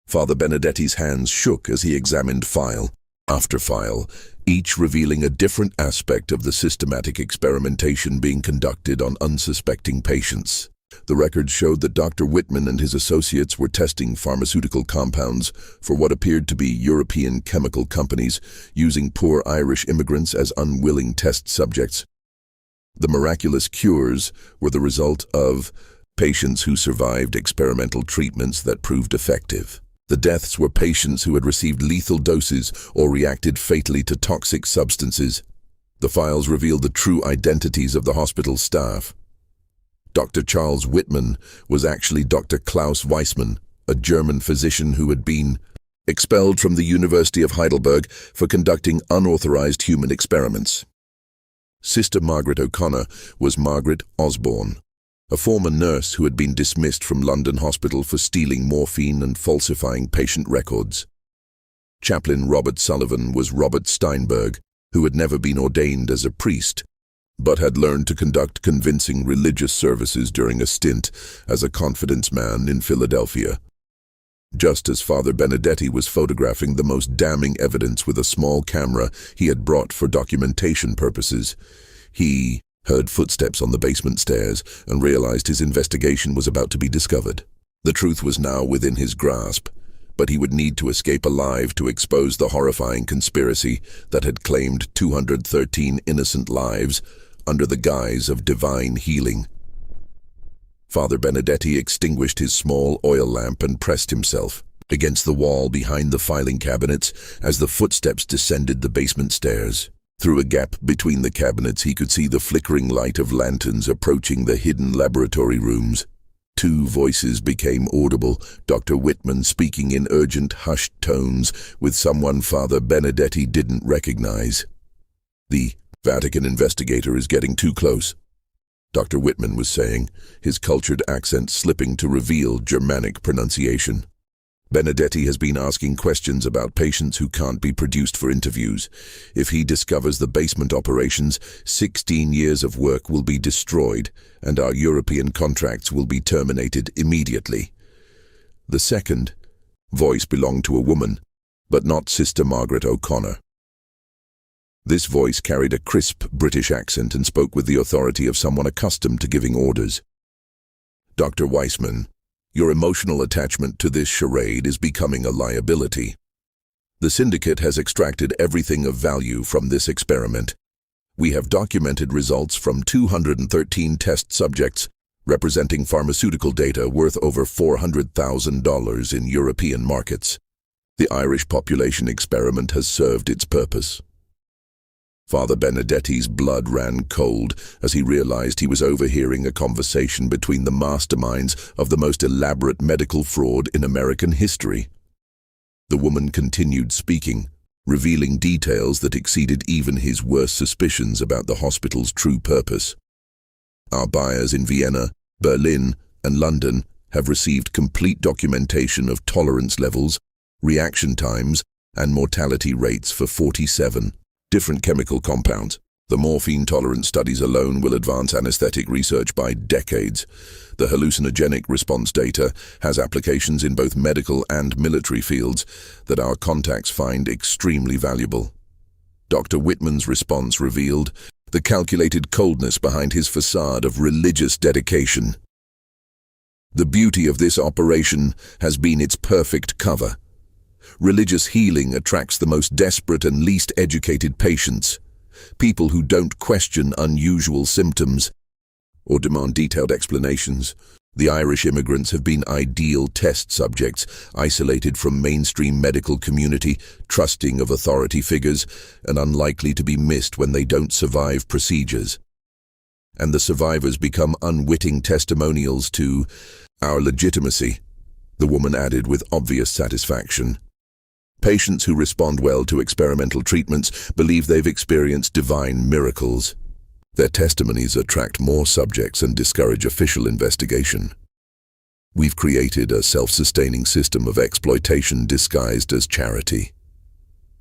Father Benedetti's hands shook as he examined file after file, each revealing a different aspect of the systematic experimentation being conducted on unsuspecting patients. The records showed that Dr. Whitman and his associates were testing pharmaceutical compounds for what appeared to be European chemical companies, using poor Irish immigrants as unwilling test subjects. The miraculous cures were the result of patients who survived experimental treatments that proved effective. The deaths were patients who had received lethal doses or reacted fatally to toxic substances. The files revealed the true identities of the hospital's staff. Dr. Charles Whitman was actually Dr. Klaus Weissmann, a German physician who had been expelled from the University of Heidelberg for conducting unauthorized human experiments. Sister Margaret O'Connor was Margaret Osborne, a former nurse who had been dismissed from London Hospital for stealing morphine and falsifying patient records. Chaplain Robert Sullivan was Robert Steinberg, who had never been ordained as a priest, but had learned to conduct convincing religious services during a stint as a confidence man in Philadelphia. Just as Father Benedetti was photographing the most damning evidence with a small camera he had brought for documentation purposes, he heard footsteps on the basement stairs and realized his investigation was about to be discovered. The truth was now within his grasp, but he would need to escape alive to expose the horrifying conspiracy that had claimed 213 innocent lives under the guise of divine healing. Father Benedetti extinguished his small oil lamp and pressed himself against the wall behind the filing cabinets as the footsteps descended the basement stairs. Through a gap between the cabinets, he could see the flickering light of lanterns approaching the hidden laboratory rooms. Two voices became audible, Dr. Whitman speaking in urgent, hushed tones with someone Father Benedetti didn't recognize. "The Vatican investigator is getting too close," Dr. Whitman was saying, his cultured accent slipping to reveal Germanic pronunciation. "Benedetti has been asking questions about patients who can't be produced for interviews. If he discovers the basement operations, 16 years of work will be destroyed, and our European contracts will be terminated immediately." The second voice belonged to a woman, but not Sister Margaret O'Connor. This voice carried a crisp British accent and spoke with the authority of someone accustomed to giving orders. "Dr. Weissmann, your emotional attachment to this charade is becoming a liability. The syndicate has extracted everything of value from this experiment. We have documented results from 213 test subjects, representing pharmaceutical data worth over $400,000 in European markets. The Irish population experiment has served its purpose. Father Benedetti's blood ran cold as he realized he was overhearing a conversation between the masterminds of the most elaborate medical fraud in American history. The woman continued speaking, revealing details that exceeded even his worst suspicions about the hospital's true purpose. Our buyers in Vienna, Berlin, and London have received complete documentation of tolerance levels, reaction times, and mortality rates for 47 different chemical compounds. The morphine tolerance studies alone will advance anesthetic research by decades. The hallucinogenic response data has applications in both medical and military fields that our contacts find extremely valuable. Dr. Whitman's response revealed the calculated coldness behind his facade of religious dedication. The beauty of this operation has been its perfect cover. Religious healing attracts the most desperate and least educated patients, people who don't question unusual symptoms or demand detailed explanations. The Irish immigrants have been ideal test subjects, isolated from mainstream medical community, trusting of authority figures, and unlikely to be missed when they don't survive procedures. And the survivors become unwitting testimonials to our legitimacy, the woman added with obvious satisfaction. Patients who respond well to experimental treatments believe they've experienced divine miracles. Their testimonies attract more subjects and discourage official investigation. We've created a self-sustaining system of exploitation disguised as charity.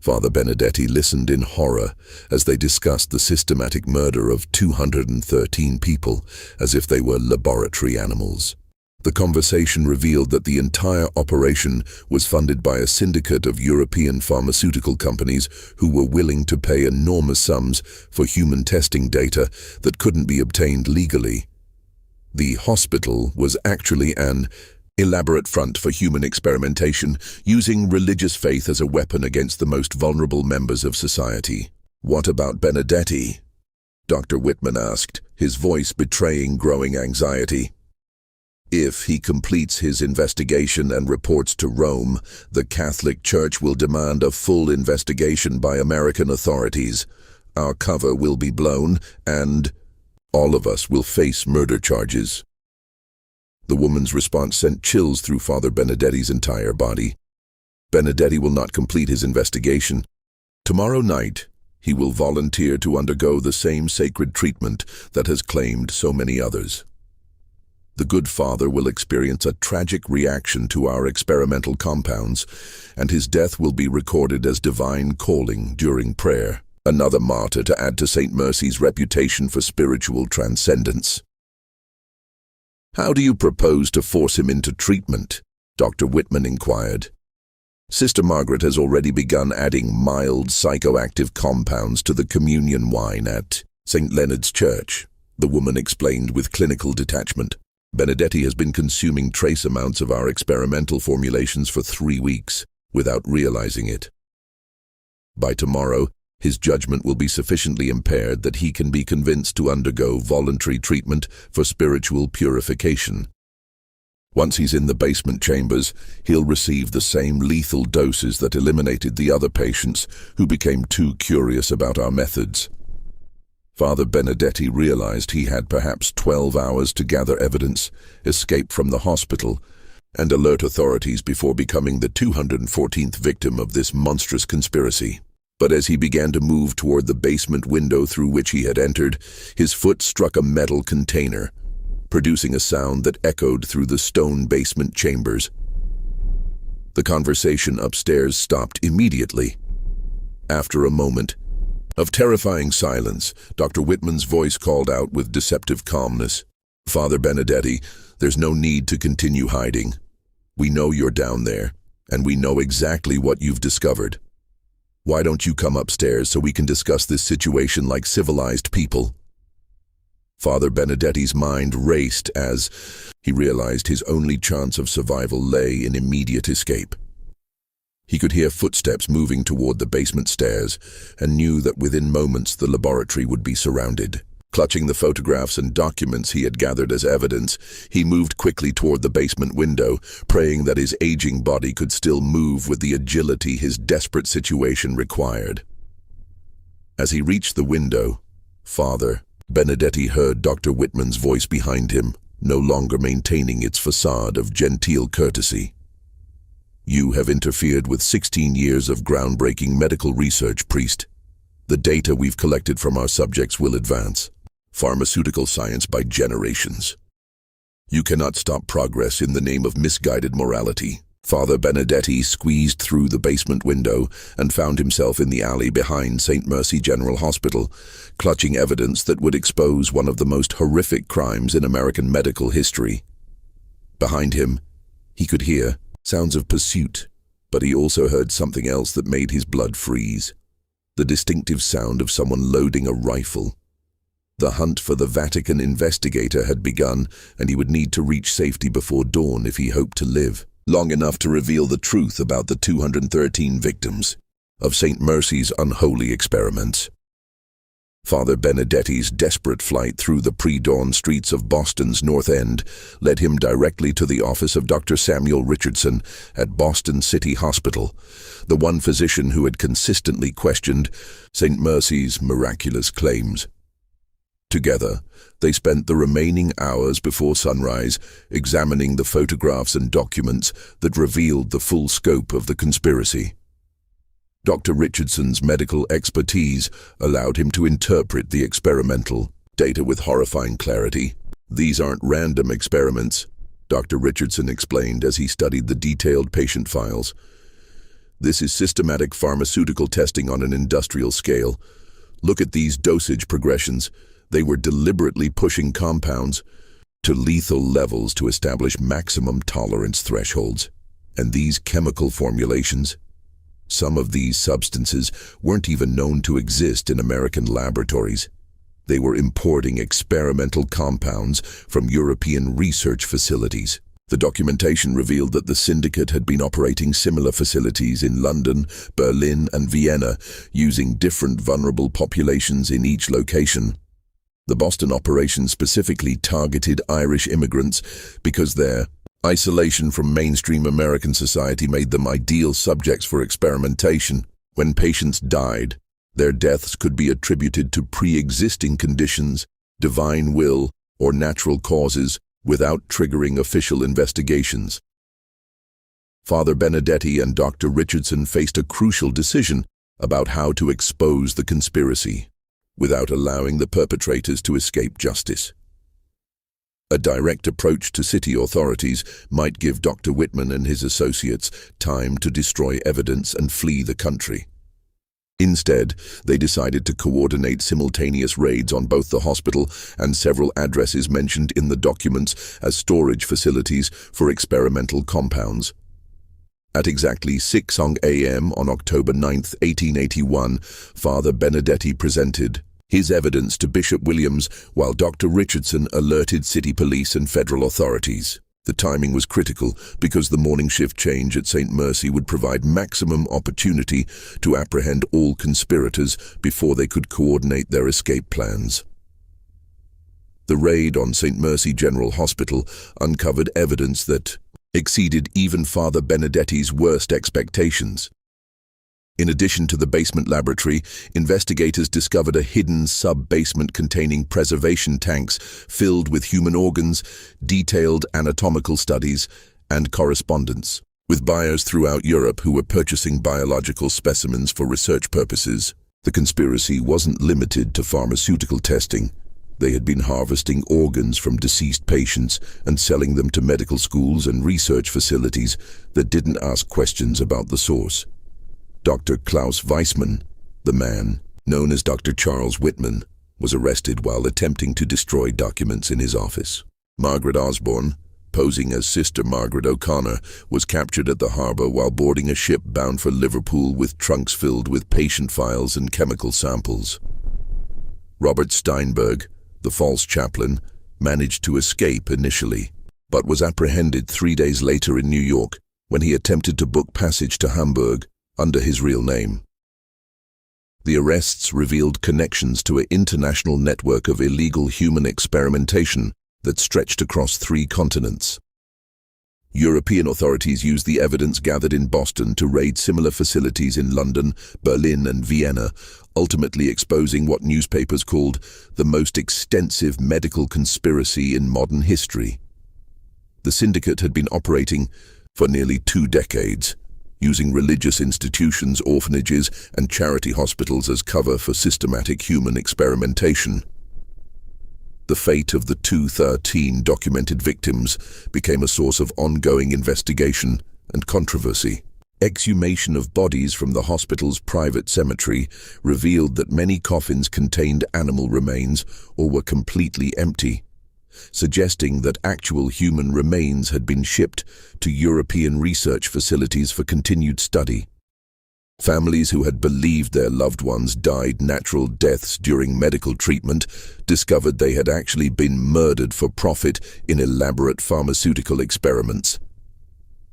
Father Benedetti listened in horror as they discussed the systematic murder of 213 people as if they were laboratory animals. The conversation revealed that the entire operation was funded by a syndicate of European pharmaceutical companies who were willing to pay enormous sums for human testing data that couldn't be obtained legally. The hospital was actually an elaborate front for human experimentation, using religious faith as a weapon against the most vulnerable members of society. "What about Benedetti?" Dr. Whitman asked, his voice betraying growing anxiety. "If he completes his investigation and reports to Rome, the Catholic Church will demand a full investigation by American authorities. Our cover will be blown, and all of us will face murder charges." The woman's response sent chills through Father Benedetti's entire body. Benedetti will not complete his investigation. Tomorrow night, he will volunteer to undergo the same sacred treatment that has claimed so many others. The good father will experience a tragic reaction to our experimental compounds, and his death will be recorded as divine calling during prayer, another martyr to add to St. Mercy's reputation for spiritual transcendence. "How do you propose to force him into treatment?" Dr. Whitman inquired. "Sister Margaret has already begun adding mild psychoactive compounds to the communion wine at St. Leonard's Church," the woman explained with clinical detachment. "Benedetti has been consuming trace amounts of our experimental formulations for 3 weeks, without realizing it. By tomorrow, his judgment will be sufficiently impaired that he can be convinced to undergo voluntary treatment for spiritual purification. Once he's in the basement chambers, he'll receive the same lethal doses that eliminated the other patients who became too curious about our methods." Father Benedetti realized he had perhaps 12 hours to gather evidence, escape from the hospital, and alert authorities before becoming the 214th victim of this monstrous conspiracy. But as he began to move toward the basement window through which he had entered, his foot struck a metal container, producing a sound that echoed through the stone basement chambers. The conversation upstairs stopped immediately. After a moment of terrifying silence, Dr. Whitman's voice called out with deceptive calmness, "Father Benedetti, there's no need to continue hiding. We know you're down there, and we know exactly what you've discovered. Why don't you come upstairs so we can discuss this situation like civilized people?" Father Benedetti's mind raced as he realized his only chance of survival lay in immediate escape. He could hear footsteps moving toward the basement stairs and knew that within moments the laboratory would be surrounded. Clutching the photographs and documents he had gathered as evidence, he moved quickly toward the basement window, praying that his aging body could still move with the agility his desperate situation required. As he reached the window, Father Benedetti heard Dr. Whitman's voice behind him, no longer maintaining its facade of genteel courtesy. "You have interfered with 16 years of groundbreaking medical research, priest. The data we've collected from our subjects will advance pharmaceutical science by generations. You cannot stop progress in the name of misguided morality." Father Benedetti squeezed through the basement window and found himself in the alley behind St. Mercy General Hospital, clutching evidence that would expose one of the most horrific crimes in American medical history. Behind him, he could hear sounds of pursuit, but he also heard something else that made his blood freeze. The distinctive sound of someone loading a rifle. The hunt for the Vatican investigator had begun, and he would need to reach safety before dawn if he hoped to live long enough to reveal the truth about the 213 victims of St. Mercy's unholy experiments. Father Benedetti's desperate flight through the pre-dawn streets of Boston's North End led him directly to the office of Dr. Samuel Richardson at Boston City Hospital, the one physician who had consistently questioned St. Mercy's miraculous claims. Together, they spent the remaining hours before sunrise examining the photographs and documents that revealed the full scope of the conspiracy. Dr. Richardson's medical expertise allowed him to interpret the experimental data with horrifying clarity. "These aren't random experiments," Dr. Richardson explained as he studied the detailed patient files. "This is systematic pharmaceutical testing on an industrial scale. Look at these dosage progressions. They were deliberately pushing compounds to lethal levels to establish maximum tolerance thresholds. And these chemical formulations, some of these substances weren't even known to exist in American laboratories. They were importing experimental compounds from European research facilities." The documentation revealed that the syndicate had been operating similar facilities in London, Berlin, and Vienna, using different vulnerable populations in each location. The Boston operation specifically targeted Irish immigrants because their isolation from mainstream American society made them ideal subjects for experimentation. When patients died, their deaths could be attributed to pre-existing conditions, divine will, or natural causes without triggering official investigations. Father Benedetti and Dr. Richardson faced a crucial decision about how to expose the conspiracy without allowing the perpetrators to escape justice. A direct approach to city authorities might give Dr. Whitman and his associates time to destroy evidence and flee the country. Instead, they decided to coordinate simultaneous raids on both the hospital and several addresses mentioned in the documents as storage facilities for experimental compounds. At exactly 6 a.m. on October 9, 1881, Father Benedetti presented his evidence to Bishop Williams while Dr. Richardson alerted city police and federal authorities. The timing was critical because the morning shift change at St. Mercy would provide maximum opportunity to apprehend all conspirators before they could coordinate their escape plans. The raid on St. Mercy General Hospital uncovered evidence that exceeded even Father Benedetti's worst expectations. In addition to the basement laboratory, investigators discovered a hidden sub-basement containing preservation tanks filled with human organs, detailed anatomical studies, and correspondence with buyers throughout Europe who were purchasing biological specimens for research purposes. The conspiracy wasn't limited to pharmaceutical testing. They had been harvesting organs from deceased patients and selling them to medical schools and research facilities that didn't ask questions about the source. Dr. Klaus Weissman, the man known as Dr. Charles Whitman, was arrested while attempting to destroy documents in his office. Margaret Osborne, posing as Sister Margaret O'Connor, was captured at the harbor while boarding a ship bound for Liverpool with trunks filled with patient files and chemical samples. Robert Steinberg, the false chaplain, managed to escape initially, but was apprehended 3 days later in New York when he attempted to book passage to Hamburg under his real name. The arrests revealed connections to an international network of illegal human experimentation that stretched across 3 continents. European authorities used the evidence gathered in Boston to raid similar facilities in London, Berlin, and Vienna, ultimately exposing what newspapers called the most extensive medical conspiracy in modern history. The syndicate had been operating for nearly 2 decades, using religious institutions, orphanages, and charity hospitals as cover for systematic human experimentation. The fate of the 213 documented victims became a source of ongoing investigation and controversy. Exhumation of bodies from the hospital's private cemetery revealed that many coffins contained animal remains or were completely empty, suggesting that actual human remains had been shipped to European research facilities for continued study. Families who had believed their loved ones died natural deaths during medical treatment discovered they had actually been murdered for profit in elaborate pharmaceutical experiments.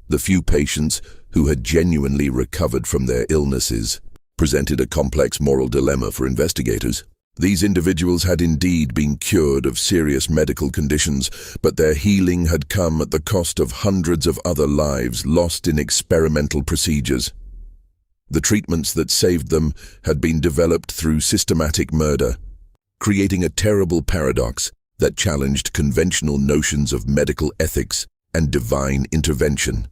The few patients who had genuinely recovered from their illnesses presented a complex moral dilemma for investigators. These individuals had indeed been cured of serious medical conditions, but their healing had come at the cost of hundreds of other lives lost in experimental procedures. The treatments that saved them had been developed through systematic murder, creating a terrible paradox that challenged conventional notions of medical ethics and divine intervention.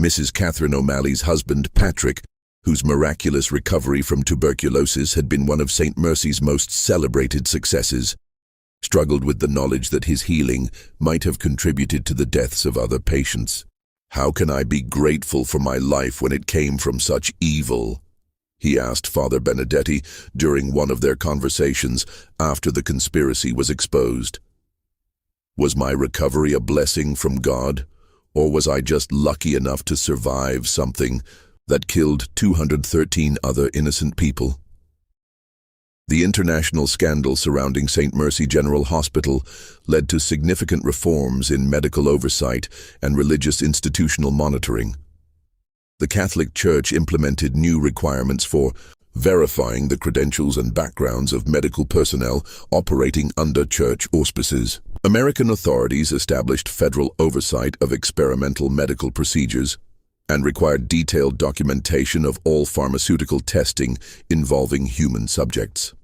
Mrs. Catherine O'Malley's husband, Patrick, whose miraculous recovery from tuberculosis had been one of St. Mercy's most celebrated successes, struggled with the knowledge that his healing might have contributed to the deaths of other patients. "How can I be grateful for my life when it came from such evil?" he asked Father Benedetti during one of their conversations after the conspiracy was exposed. "Was my recovery a blessing from God, or was I just lucky enough to survive something that killed 213 other innocent people?" The international scandal surrounding St. Mercy General Hospital led to significant reforms in medical oversight and religious institutional monitoring. The Catholic Church implemented new requirements for verifying the credentials and backgrounds of medical personnel operating under church auspices. American authorities established federal oversight of experimental medical procedures and required detailed documentation of all pharmaceutical testing involving human subjects.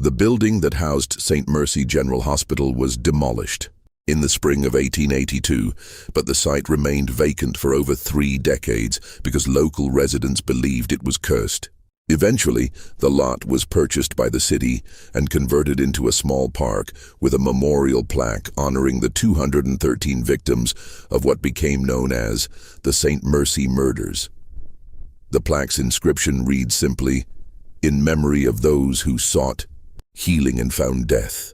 The building that housed St. Mercy General Hospital was demolished in the spring of 1882, but the site remained vacant for over 3 decades because local residents believed it was cursed. Eventually, the lot was purchased by the city and converted into a small park with a memorial plaque honoring the 213 victims of what became known as the St. Mercy Murders. The plaque's inscription reads simply, "In memory of those who sought healing and found death.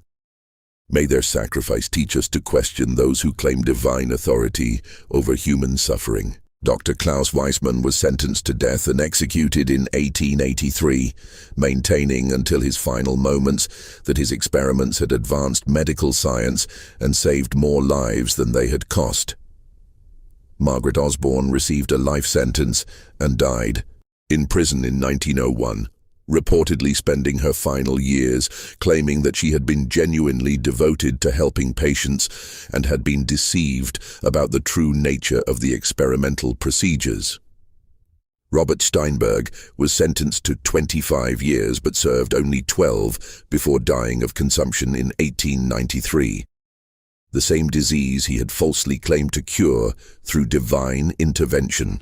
May their sacrifice teach us to question those who claim divine authority over human suffering." Dr. Klaus Weissmann was sentenced to death and executed in 1883, maintaining until his final moments that his experiments had advanced medical science and saved more lives than they had cost. Margaret Osborne received a life sentence and died in prison in 1901, reportedly spending her final years claiming that she had been genuinely devoted to helping patients and had been deceived about the true nature of the experimental procedures. Robert Steinberg was sentenced to 25 years but served only 12 before dying of consumption in 1893. The same disease he had falsely claimed to cure through divine intervention.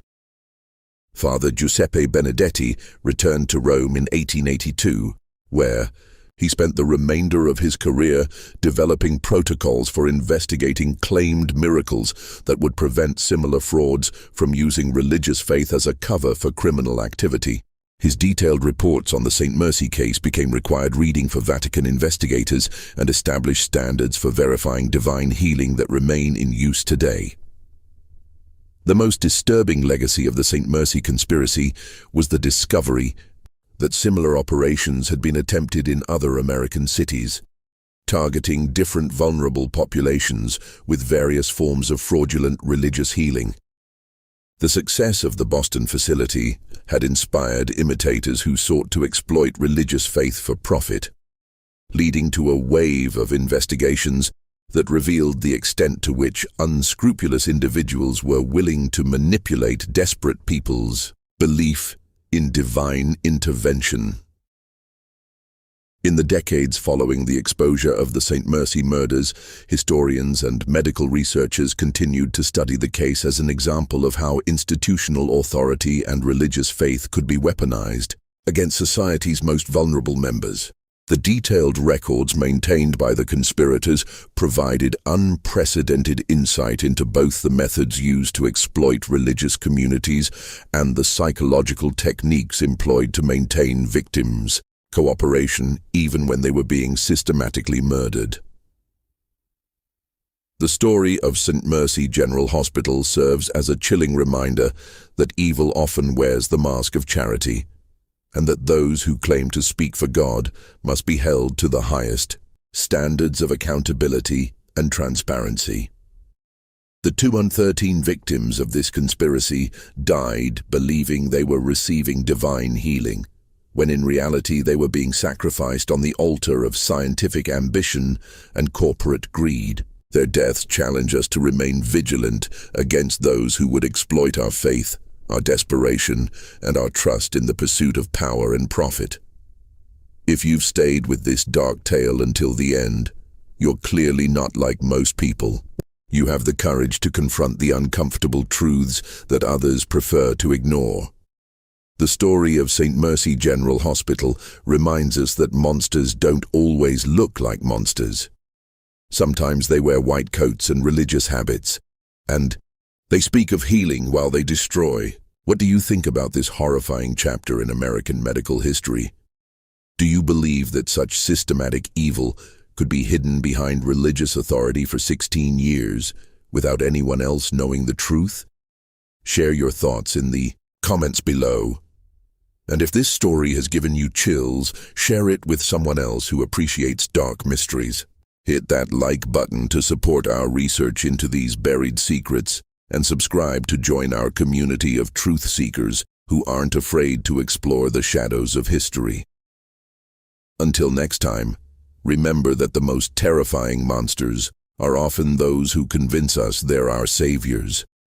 Father Giuseppe Benedetti returned to Rome in 1882, where he spent the remainder of his career developing protocols for investigating claimed miracles that would prevent similar frauds from using religious faith as a cover for criminal activity. His detailed reports on the St. Mercy case became required reading for Vatican investigators and established standards for verifying divine healing that remain in use today. The most disturbing legacy of the St. Mercy conspiracy was the discovery that similar operations had been attempted in other American cities, targeting different vulnerable populations with various forms of fraudulent religious healing. The success of the Boston facility had inspired imitators who sought to exploit religious faith for profit, leading to a wave of investigations that revealed the extent to which unscrupulous individuals were willing to manipulate desperate people's belief in divine intervention. In the decades following the exposure of the St. Mercy murders, historians and medical researchers continued to study the case as an example of how institutional authority and religious faith could be weaponized against society's most vulnerable members. The detailed records maintained by the conspirators provided unprecedented insight into both the methods used to exploit religious communities and the psychological techniques employed to maintain victims' cooperation even when they were being systematically murdered. The story of St. Mercy General Hospital serves as a chilling reminder that evil often wears the mask of charity, and that those who claim to speak for God must be held to the highest standards of accountability and transparency. The 213 victims of this conspiracy died believing they were receiving divine healing, when in reality they were being sacrificed on the altar of scientific ambition and corporate greed. Their deaths challenge us to remain vigilant against those who would exploit our faith, our desperation, and our trust in the pursuit of power and profit. If you've stayed with this dark tale until the end, you're clearly not like most people. You have the courage to confront the uncomfortable truths that others prefer to ignore. The story of St. Mercy General Hospital reminds us that monsters don't always look like monsters. Sometimes they wear white coats and religious habits, and they speak of healing while they destroy. What do you think about this horrifying chapter in American medical history? Do you believe that such systematic evil could be hidden behind religious authority for 16 years without anyone else knowing the truth? Share your thoughts in the comments below. And if this story has given you chills, share it with someone else who appreciates dark mysteries. Hit that like button to support our research into these buried secrets, and subscribe to join our community of truth seekers who aren't afraid to explore the shadows of history. Until next time, remember that the most terrifying monsters are often those who convince us they're our saviors.